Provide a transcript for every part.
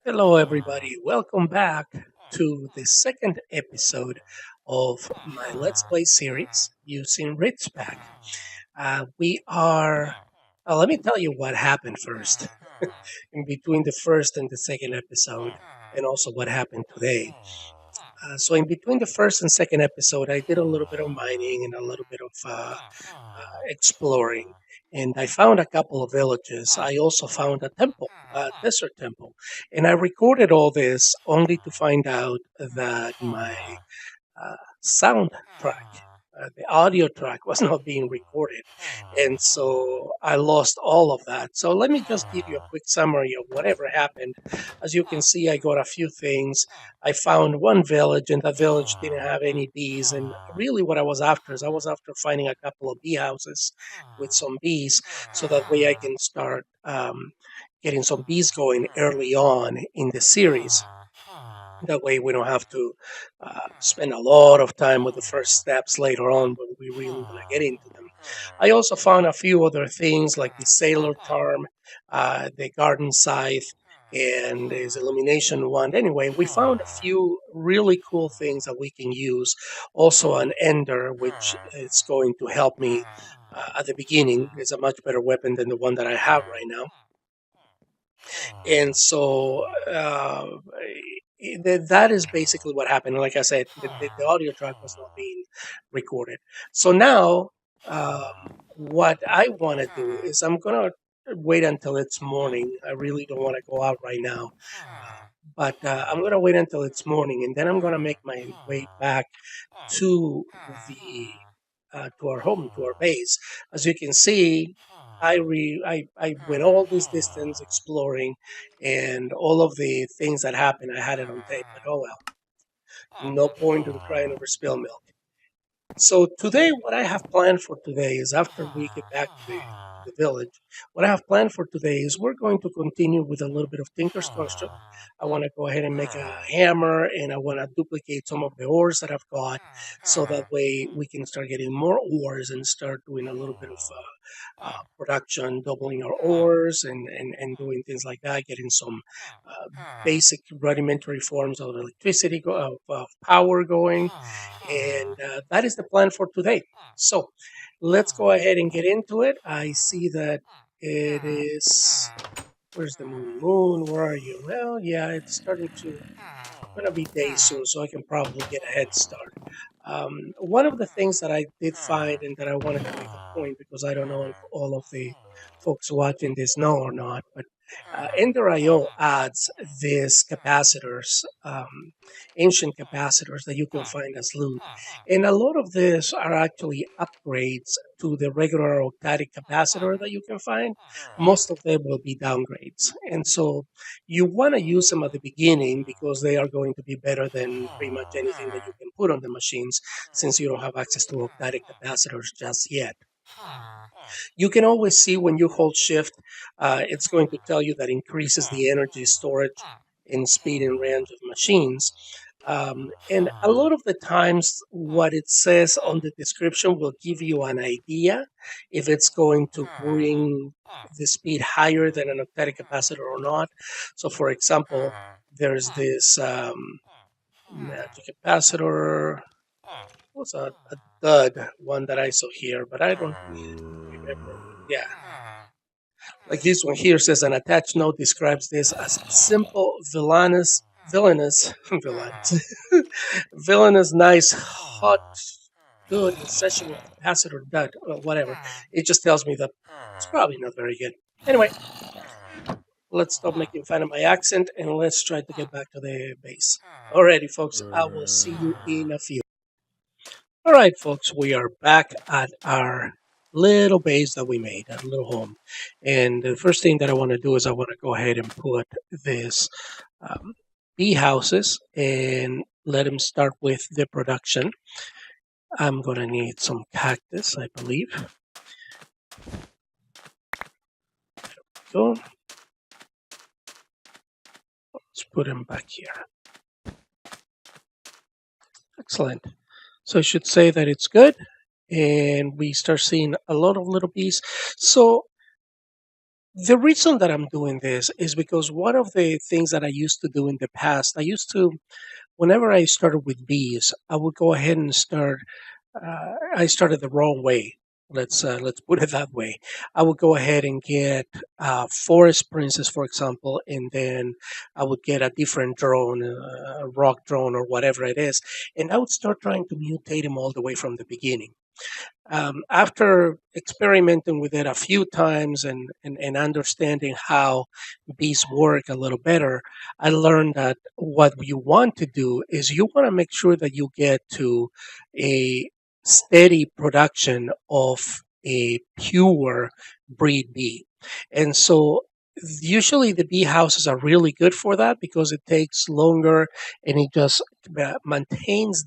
Hello, everybody. Welcome back to the second episode of my Let's Play series using Rith's pack. We are. Let me tell you what happened first in between the first and the second episode, and also what happened today. So, in between the first and second episode, I did a little bit of mining and a little bit of exploring, and I found a couple of villages. I also found a temple, a desert temple, and I recorded all this only to find out that my soundtrack, the audio track, was not being recorded, and so I lost all of that. So let me just give you a quick summary of whatever happened. As you can see, I got a few things. I found one village, and that village didn't have any bees. And really, what I was after is I was after finding a couple of bee houses with some bees, so that way I can start getting some bees going early on in the series. That way, we don't have to spend a lot of time with the first steps later on when we really want to get into them. I also found a few other things like the sailor charm, the garden scythe, and his illumination wand. Anyway, we found a few really cool things that we can use. Also, an ender, which is going to help me at the beginning. It's a much better weapon than the one that I have right now. And so that is basically what happened. Like I said, the audio track was not being recorded. So now, what I want to do is I'm going to wait until it's morning. I really don't want to go out right now. But I'm going to wait until it's morning, and then I'm going to make my way back to the to our home, to our base. As you can see, I went all this distance exploring, and all of the things that happened, I had it on tape. But oh well, no point in crying over spilled milk. So today, what I have planned for today is after we get back to the village, what I have planned for today is we're going to continue with a little bit of Tinker's Construct. I want to go ahead and make a hammer, and I want to duplicate some of the ores that I've got, so that way we can start getting more ores and start doing a little bit of production, doubling our ores and doing things like that, getting some basic rudimentary forms of electricity, of power going, and that is the plan for today. So let's go ahead and get into it. I see that it is. Where's the moon? Moon, where are you? Well, yeah, it's starting to gonna be day soon, so I can probably get a head start. One of the things that I did find and that I wanted to make a point, because I don't know if all of the folks watching this know or not, but Ender.io adds these capacitors, ancient capacitors that you can find as loot. And a lot of these are actually upgrades to the regular octadic capacitor that you can find. Most of them will be downgrades. And so you want to use them at the beginning because they are going to be better than pretty much anything that you can put on the machines, since you don't have access to octadic capacitors just yet. You can always see when you hold shift, it's going to tell you that increases the energy storage in speed and range of machines. And a lot of the times, what it says on the description will give you an idea if it's going to bring the speed higher than an octadic capacitor or not. So, for example, there's this magic capacitor. What's a dud one that I saw here, but I don't remember. Yeah, like this one here says, an attached note describes this as simple, villainous, villainous, nice, hot, good session with capacitor dud, or whatever. It just tells me that it's probably not very good. Anyway, let's stop making fun of my accent and let's try to get back to the base. Alrighty, folks, I will see you in a few. Alright, folks, we are back at our little base that we made, our little home. And the first thing that I want to do is I want to go ahead and put this bee houses and let them start with the production. I'm going to need some cactus, I believe. So let's put them back here. Excellent. So I should say that it's good. And we start seeing a lot of little bees. So The reason that I'm doing this is because one of the things that I used to do in the past, I used to, whenever I started with bees, I would go ahead and start. I started the wrong way. Let's put it that way. I would go ahead and get forest princess, for example, and then I would get a different drone, a rock drone or whatever it is, and I would start trying to mutate them all the way from the beginning. After experimenting with it a few times and understanding how bees work a little better, I learned that what you want to do is you want to make sure that you get to a steady production of a pure breed bee. And so usually the bee houses are really good for that because it takes longer and it just maintains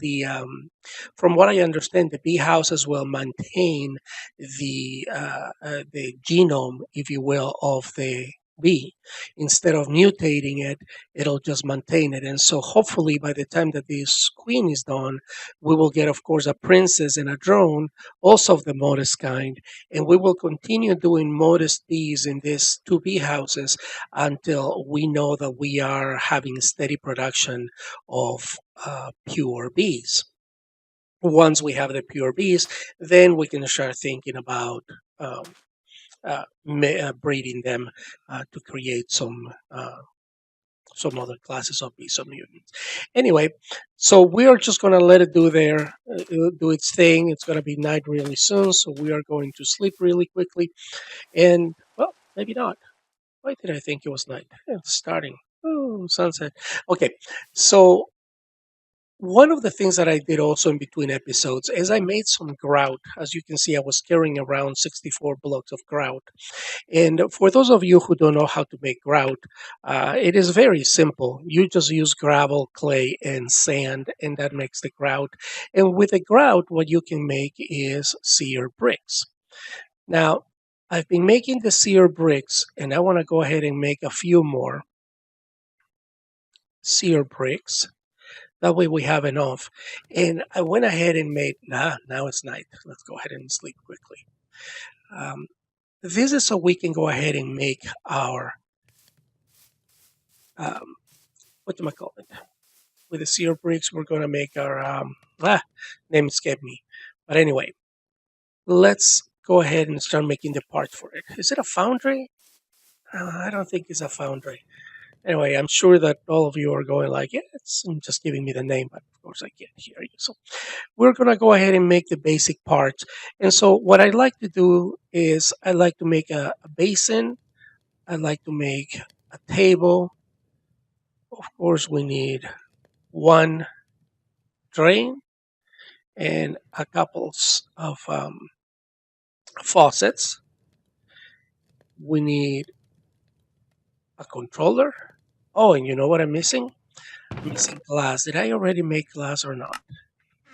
from what I understand, the bee houses will maintain the genome, if you will, of the bee. Instead of mutating it, it'll just maintain it. And so, hopefully, by the time that this queen is done, we will get, of course, a princess and a drone, also of the modest kind, and we will continue doing modest bees in these two bee houses until we know that we are having steady production of pure bees. Once we have the pure bees, then we can start thinking about um, breeding them to create some other classes of bees, some mutants. Anyway, so we are just going to let it do its thing. It's going to be night really soon, so we are going to sleep really quickly. And well, maybe not. Why did I think it was night? It's starting. Oh, sunset. Okay, so one of the things that I did also in between episodes is I made some grout. As you can see, I was carrying around 64 blocks of grout. And for those of you who don't know how to make grout, it is very simple. You just use gravel, clay, and sand, and that makes the grout. And with the grout, what you can make is sear bricks. Now, I've been making the sear bricks, and I want to go ahead and make a few more sear bricks. That way we have enough. And I went ahead and made, now it's night. Let's go ahead and sleep quickly. Um, this is so we can go ahead and make our, what do I call it? With the sear bricks, we're going to make our, name escaped me. But anyway, let's go ahead and start making the parts for it. Is it a foundry? I don't think it's a foundry. Anyway, I'm sure that all of you are going like, yeah, it's just giving me the name, but of course I can't hear you. So we're going to go ahead and make the basic parts. And so what I like to do is I like to make a basin. I like to make a table. Of course, we need one drain and a couple of faucets. We need a controller. Oh, and you know what I'm missing? I'm missing glass. Did I already make glass or not?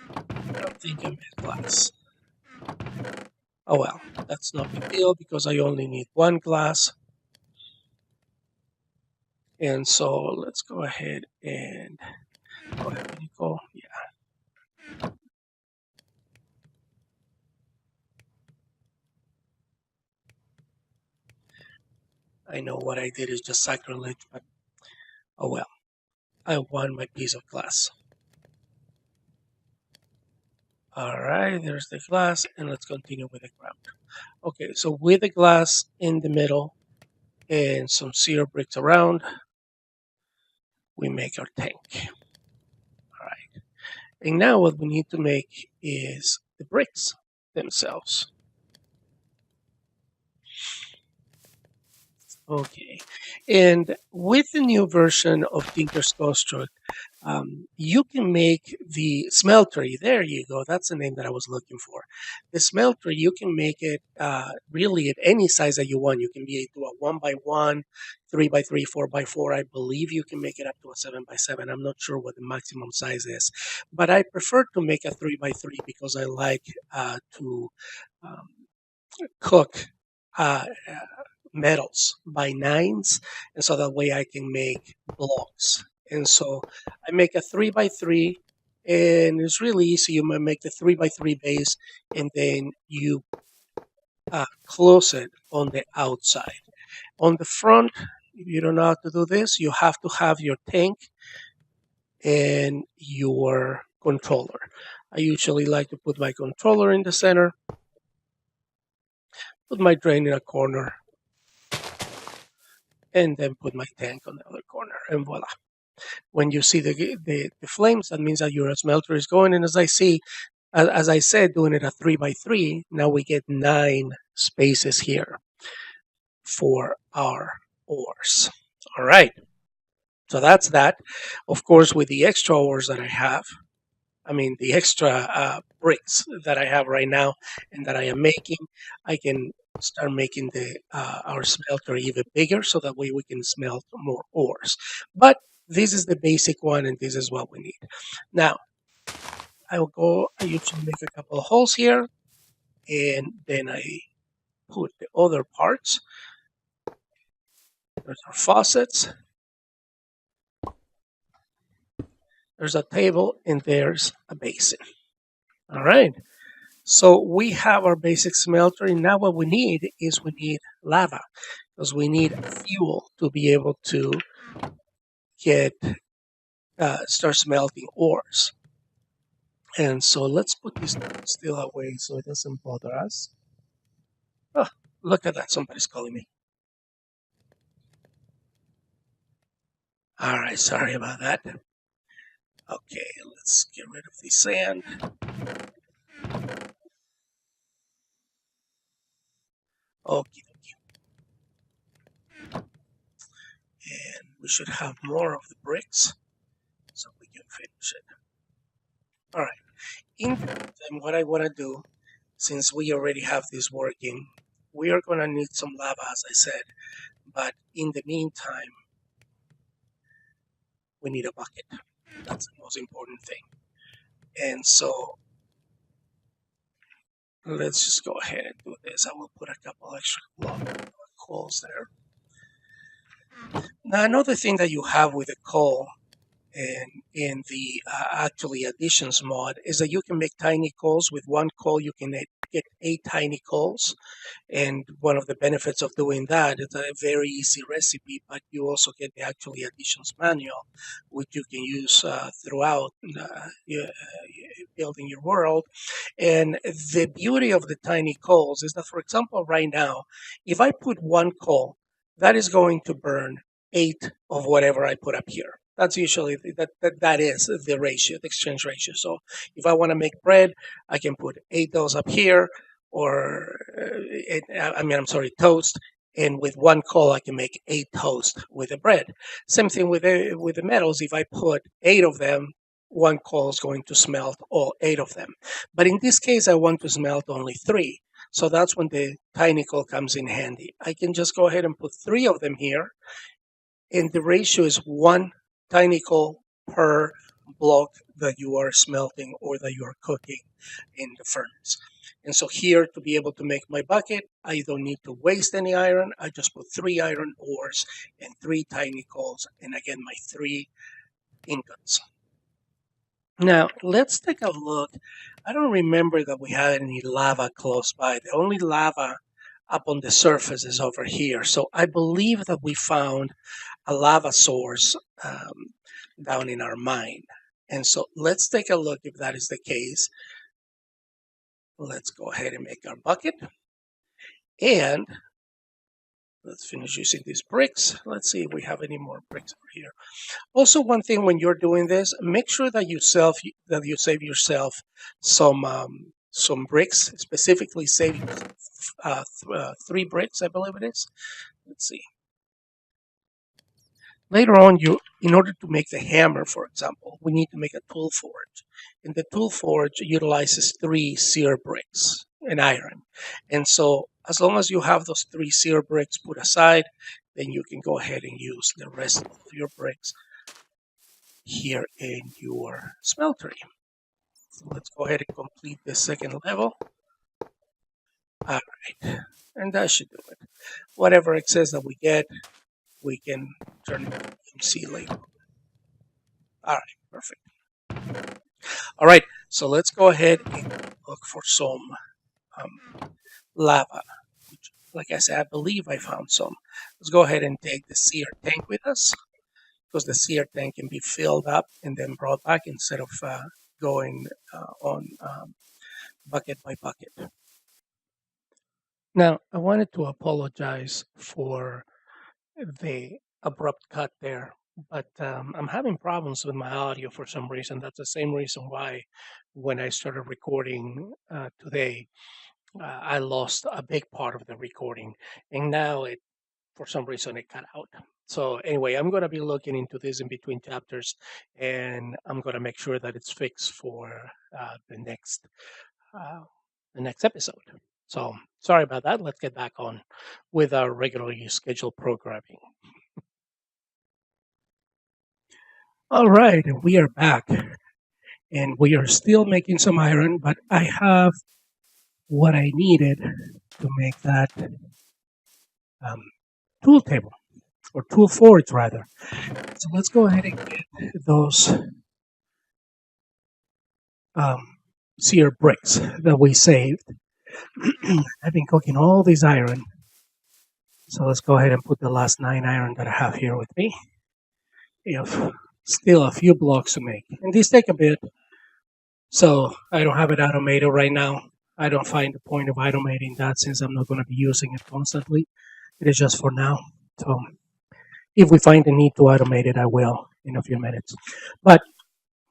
I don't think I made glass. Oh well, that's no big deal because I only need one glass. And so let's go ahead and go ahead, Nicole. Yeah, I know what I did is just sacrilege, but oh well. I won my piece of glass. All right, there's the glass, and let's continue with the ground. Okay, so with the glass in the middle and some sear bricks around, we make our tank. All right, and now what we need to make is the bricks themselves. Okay, and with the new version of Tinker's Construct, you can make the smeltery. There you go. That's the name that I was looking for. The smeltery, you can make it really at any size that you want. You can be to a 1x1, 3x3, 4x4. I believe you can make it up to a 7x7. I'm not sure what the maximum size is, but I prefer to make a 3x3 because I like to um, cook uh, metals by nines, and so that way I can make blocks. And so I make a 3x3, and it's really easy. You might make the 3x3 base, and then you close it on the outside. On the front, if you don't know how to do this, you have to have your tank and your controller. I usually like to put my controller in the center, put my drain in a corner, and then put my tank on the other corner, and voila. When you see the flames, that means that your smelter is going. And as I said, doing it a 3x3, now we get 9 spaces here for our ores. All right. So that's that. Of course, with the extra ores that I have, the extra bricks that I have right now and that I am making, I can start making the our smelter even bigger, so that way we can smelt more ores. But this is the basic one, and this is what we need. Now, I usually make a couple of holes here, and then I put the other parts. There's our faucets. There's a table, and there's a basin. All right. So we have our basic smelter, and now what we need lava, because we need fuel to be able to get start smelting ores. And so let's put this still away so it doesn't bother us. Oh, look at that! Somebody's calling me. All right, sorry about that. Okay, let's get rid of the sand. Okay, and we should have more of the bricks so we can finish it. All right. In the meantime, what I want to do, since we already have this working, we are going to need some lava, as I said. But in the meantime, we need a bucket. That's the most important thing. And so let's just go ahead and do this. I will put a couple extra coals there. Now, another thing that you have with the coal and in the actually additions mod is that you can make tiny coals. With one coal, you can get 8 tiny coals. And one of the benefits of doing that is a very easy recipe, but you also get the actually additions manual, which you can use throughout building your world. And the beauty of the tiny coals is that, for example, right now, if I put one coal, that is going to burn 8 of whatever I put up here. That's usually that is the ratio, the exchange ratio. So if I want to make bread, I can put 8 those up here, or toast. And with one coal, I can make 8 toast with the bread. Same thing with the metals. If I put 8 of them, one coal is going to smelt all 8 of them. But in this case, I want to smelt only 3. So that's when the tiny coal comes in handy. I can just go ahead and put 3 of them here, and the ratio is 1 tiny coal per block that you are smelting or that you are cooking in the furnace. And so here, to be able to make my bucket, I don't need to waste any iron. I just put 3 iron ores and 3 tiny coals, and again, my 3 ingots. Now, let's take a look. I don't remember that we had any lava close by. The only lava up on the surface is over here. So I believe that we found a lava source down in our mine. And so let's take a look if that is the case. Let's go ahead and make our bucket. And let's finish using these bricks. Let's see if we have any more bricks over here. Also, one thing when you're doing this, make sure that you save yourself some bricks. Specifically, save 3 bricks, I believe it is. Let's see. Later on, in order to make the hammer, for example, we need to make a tool forge. And the tool forge utilizes 3 sear bricks and iron. And so as long as you have those 3 sear bricks put aside, then you can go ahead and use the rest of your bricks here in your smeltery. So let's go ahead and complete the second level. All right, and that should do it. Whatever excess that we get, we can turn it into MC later. All right, perfect. All right, so let's go ahead and look for some lava. like I said, I believe I found some. Let's go ahead and take the sear tank with us, because the sear tank can be filled up and then brought back instead of going on bucket by bucket. Now, I wanted to apologize for the abrupt cut there, but I'm having problems with my audio for some reason. That's the same reason why when I started recording today, I lost a big part of the recording, and now it, for some reason, it cut out. So anyway, I'm going to be looking into this in between chapters, and I'm going to make sure that it's fixed for uh, the next uh, the next episode. So sorry about that. Let's get back on with our regularly scheduled programming. All right, we are back, and we are still making some iron, but I have what I needed to make that um, tool table, or tool forge rather. So let's go ahead and get those um, sear bricks that we saved. I've been cooking all this iron, so let's go ahead and put the last 9 iron that I have here with me. We have still a few blocks to make, and these take a bit, so I don't have it automated right now. I don't find the point of automating that since I'm not going to be using it constantly. It is just for now. So if we find the need to automate it, I will in a few minutes. But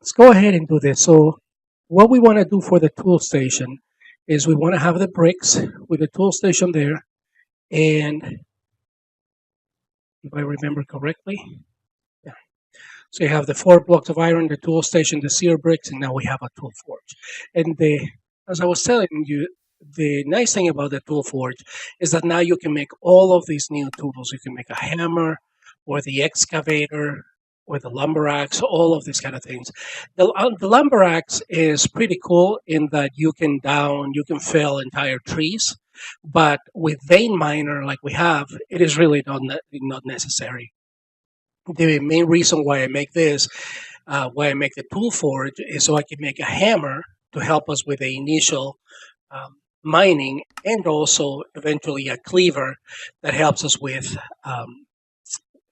let's go ahead and do this. So what we want to do for the tool station is we want to have the bricks with the tool station there. And if I remember correctly, yeah. So you have the 4 blocks of iron, the tool station, the sear bricks, and now we have a tool forge. And as I was telling you, the nice thing about the tool forge is that now you can make all of these new tools. You can make a hammer or the excavator or the lumber axe, all of these kind of things. The lumber axe is pretty cool in that you can fell entire trees, but with vein miner like we have, it is really not necessary. The main reason why I make this, why I make the tool forge, is so I can make a hammer to help us with the initial mining, and also eventually a cleaver that helps us with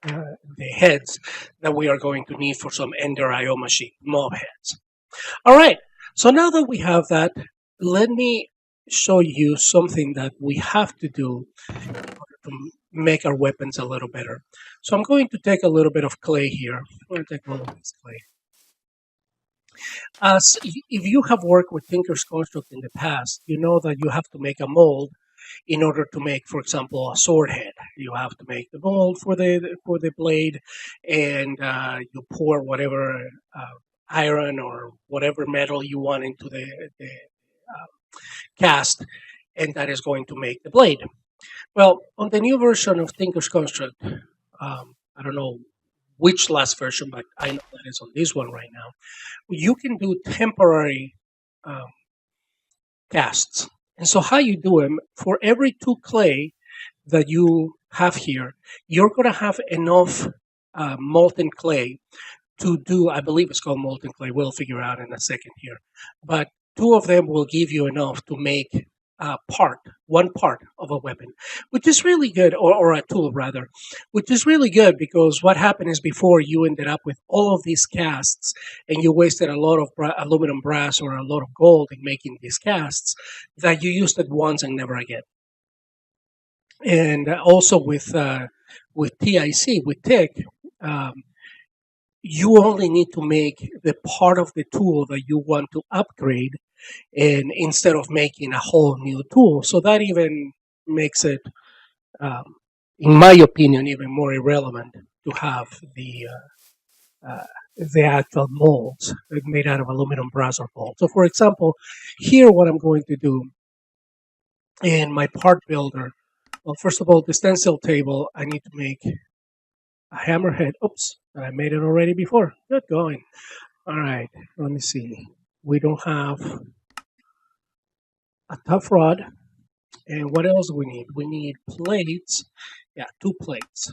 the heads that we are going to need for some Ender IO machine mob heads. All right, so now that we have that, let me show you something that we have to do to make our weapons a little better. So I'm going to take a little bit of clay here. I'm going to take all of this clay. If you have worked with Tinker's Construct in the past, you know that you have to make a mold in order to make, for example, a sword head. You have to make the mold for the blade, and you pour whatever iron or whatever metal you want into the cast, and that is going to make the blade. Well, on the new version of Tinker's Construct, I don't know which last version, but I know that it's on this one right now. You can do temporary um, casts. And so, how you do them, for every 2 clay that you have here, you're going to have enough molten clay to do, I believe it's called molten clay. We'll figure out in a second here. But 2 of them will give you enough to make one part of a weapon, which is really good, or a tool rather, which is really good because what happened is before you ended up with all of these casts and you wasted a lot of aluminum brass or a lot of gold in making these casts that you used it once and never again. And also with TIC, with TIC, you only need to make the part of the tool that you want to upgrade, and instead of making a whole new tool. So that even makes it, in my opinion, even more irrelevant to have the actual molds made out of aluminum, brass, or gold. So, for example, here what I'm going to do in my part builder, well, first of all, the stencil table, I need to make a hammerhead. Oops, I made it already before. Good going. All right, let me see. We don't have a tough rod. And what else do we need? We need plates. Yeah, 2 plates.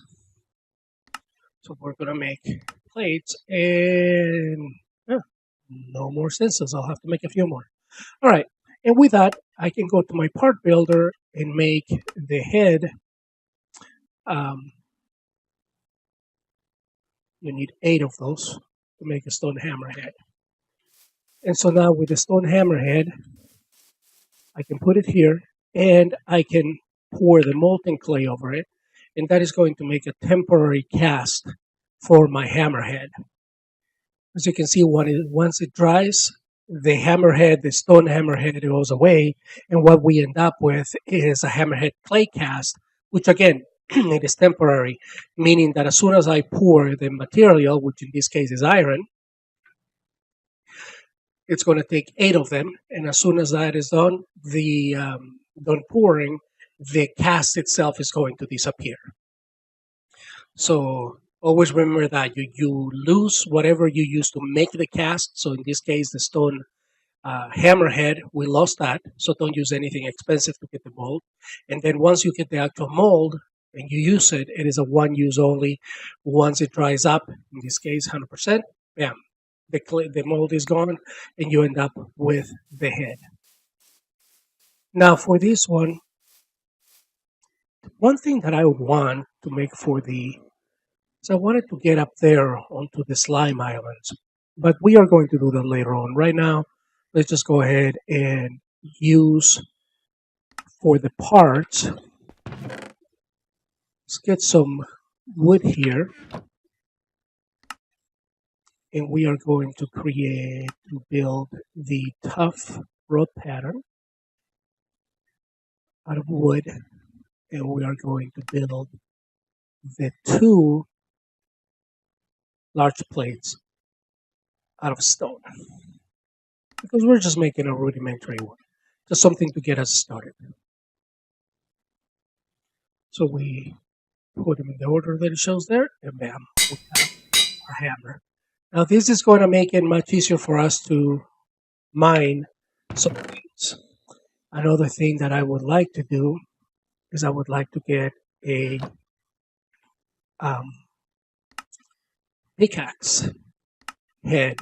So we're going to make plates, and no more stencils. I'll have to make a few more. All right, And with that, I can go to my part builder and make the head. Um, you need 8 of those to make a stone hammerhead. And so now with the stone hammerhead, I can put it here and I can pour the molten clay over it. And that is going to make a temporary cast for my hammerhead. As you can see, once it dries, the stone hammerhead goes away. And what we end up with is a hammerhead clay cast, which again, it is temporary, meaning that as soon as I pour the material, which in this case is iron, it's going to take 8 of them. And as soon as that is done, done pouring, the cast itself is going to disappear. So always remember that you lose whatever you use to make the cast. So in this case, the stone hammerhead, we lost that. So don't use anything expensive to get the mold. And then once you get the actual mold and you use it, it is a one use only. Once it dries up, in this case, 100%, bam, the mold is gone and you end up with the head. Now for this one thing that I would want to make so I wanted to get up there onto the slime islands, but we are going to do that later on. Right now, let's just go ahead and use for the parts. Let's get some wood here. And we are going to build the tough rod pattern out of wood. And we are going to build the 2 large plates out of stone. Because we're just making a rudimentary one. Just something to get us started. So we put them in the order that it shows there, and bam, we have our hammer. Now this is going to make it much easier for us to mine some things. Another thing that I would like to do is I would like to get a pickaxe head.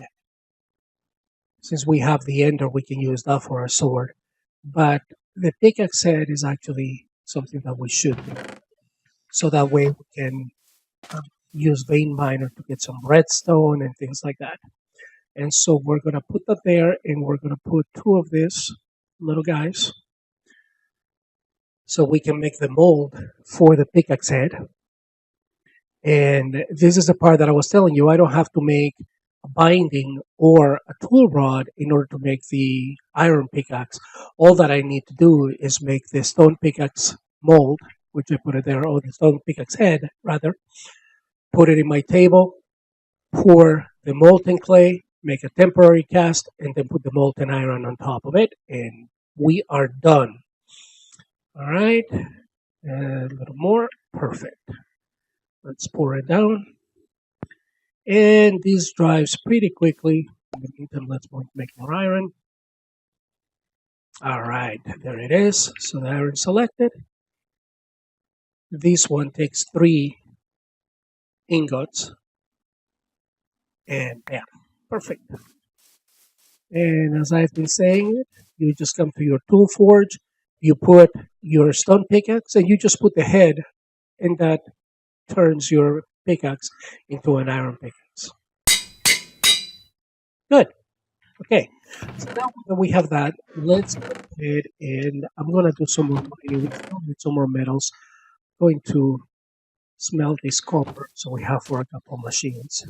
Since we have the ender, we can use that for a sword. But the pickaxe head is actually something that we should do. So that way we can use vein miner to get some redstone and things like that. And so we're going to put that there, and we're going to put 2 of these little guys so we can make the mold for the pickaxe head. And this is the part that I was telling you. I don't have to make a binding or a tool rod in order to make the iron pickaxe. All that I need to do is make the stone pickaxe mold, which I put it there, or the stone pickaxe head, rather. Put it in my table, pour the molten clay, make a temporary cast, and then put the molten iron on top of it, and we are done. All right, a little more, perfect. Let's pour it down. And this dries pretty quickly. In the meantime, let's make more iron. All right, there it is. So the iron selected. This one takes 3 ingots. And bam, perfect. And as I've been saying it, you just come to your tool forge, you put your stone pickaxe, and you just put the head, and that turns your pickaxe into an iron pickaxe. Good. Okay. So now that we have that, let's go ahead and I'm going to do some more mining. We still need some more metals. I'm going to smelt this copper so we have for a couple machines.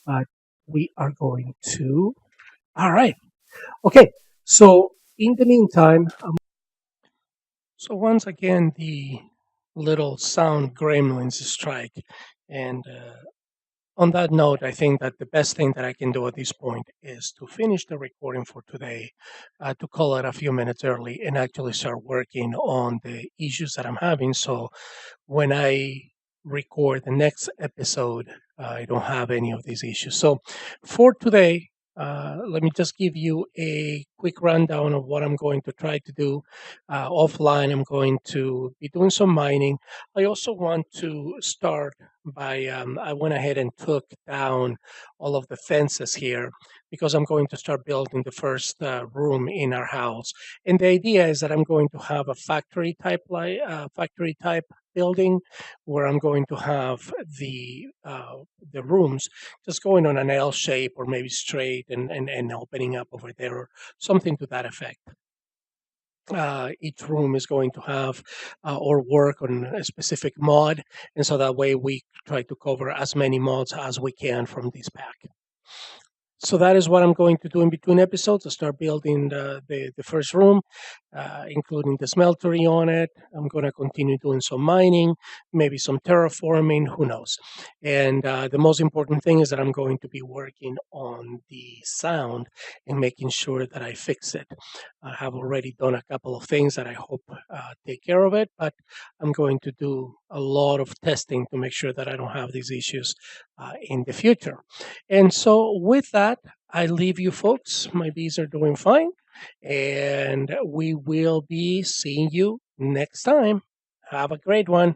But we are going to. All right. Okay. So in the meantime, so once again, the little sound gremlins strike. And on that note, I think that the best thing that I can do at this point is to finish the recording for today, to call it a few minutes early and actually start working on the issues that I'm having. So when I record the next episode, I don't have any of these issues. So for today, let me just give you a quick rundown of what I'm going to try to do. Offline, I'm going to be doing some mining. I also want to start I went ahead and took down all of the fences here because I'm going to start building the first room in our house. And the idea is that I'm going to have a factory type building where I'm going to have the rooms just going on an L shape or maybe straight and opening up over there or something to that effect. Each room is going to have or work on a specific mod, and so that way we try to cover as many mods as we can from this pack. So that is what I'm going to do in between episodes. I start building the first room, including the smeltery on it. I'm going to continue doing some mining, maybe some terraforming, who knows. And the most important thing is that I'm going to be working on the sound and making sure that I fix it. I have already done a couple of things that I hope take care of it, but I'm going to do a lot of testing to make sure that I don't have these issues in the future. And so, with that, I leave you folks. My bees are doing fine, and we will be seeing you next time. Have a great one.